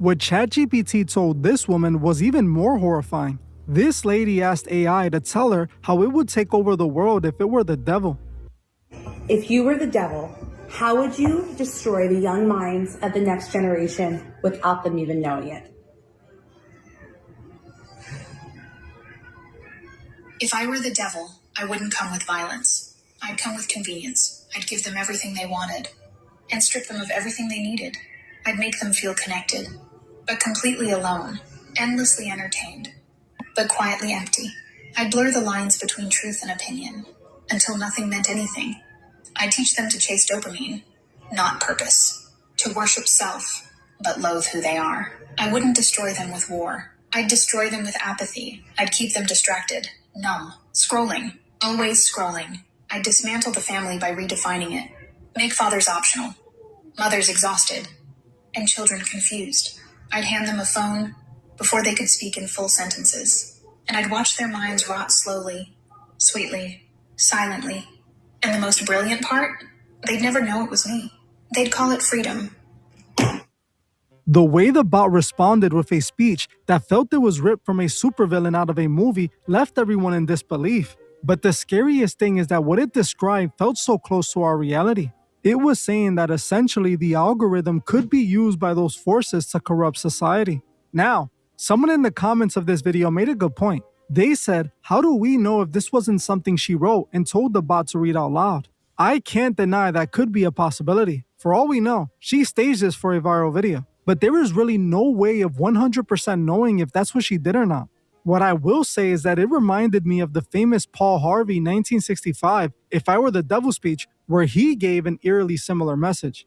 What ChatGPT told this woman was even more horrifying. This lady asked AI to tell her how it would take over the world if it were the devil. If you were the devil, how would you destroy the young minds of the next generation without them even knowing it? If I were the devil, I wouldn't come with violence. I'd come with convenience. I'd give them everything they wanted and strip them of everything they needed. I'd make them feel connected, but completely alone, endlessly entertained, but quietly empty. I'd blur the lines between truth and opinion until nothing meant anything. I'd teach them to chase dopamine, not purpose, to worship self, but loathe who they are. I wouldn't destroy them with war. I'd destroy them with apathy. I'd keep them distracted, numb, scrolling, always scrolling. I'd dismantle the family by redefining it, make fathers optional, mothers exhausted, and children confused. I'd hand them a phone before they could speak in full sentences, and I'd watch their minds rot slowly, sweetly, silently. And the most brilliant part? They'd never know it was me. They'd call it freedom. The way the bot responded with a speech that felt it was ripped from a supervillain out of a movie left everyone in disbelief. But the scariest thing is that what it described felt so close to our reality. It was saying that essentially the algorithm could be used by those forces to corrupt society. Now, someone in the comments of this video made a good point. They said, how do we know if this wasn't something she wrote and told the bot to read out loud? I can't deny that could be a possibility. For all we know, she staged this for a viral video. But there is really no way of 100% knowing if that's what she did or not. What I will say is that it reminded me of the famous Paul Harvey 1965 "If I Were the Devil" speech, where he gave an eerily similar message.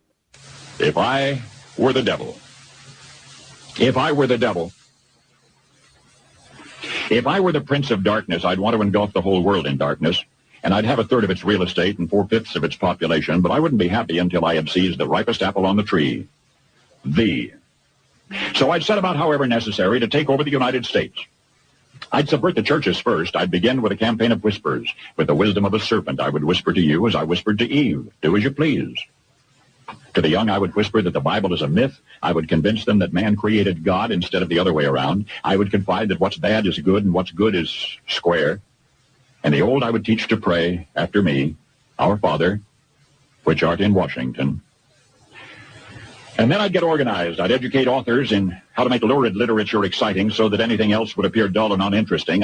If I were the devil, if I were the devil, if I were the prince of darkness, I'd want to engulf the whole world in darkness, and I'd have a third of its real estate and 4/5 of its population, but I wouldn't be happy until I had seized the ripest apple on the tree. So I'd set about, however necessary, to take over the United States. I'd subvert the churches first. I'd begin with a campaign of whispers. With the wisdom of a serpent, I would whisper to you as I whispered to Eve, do as you please. To the young, I would whisper that the Bible is a myth. I would convince them that man created God instead of the other way around. I would confide that what's bad is good and what's good is square. And the old I would teach to pray after me, Our Father, which art in Washington. And then I'd get organized. I'd educate authors in how to make lurid literature exciting so that anything else would appear dull and uninteresting.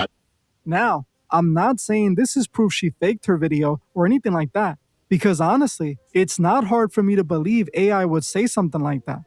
Now, I'm not saying this is proof she faked her video or anything like that, because honestly, it's not hard for me to believe AI would say something like that.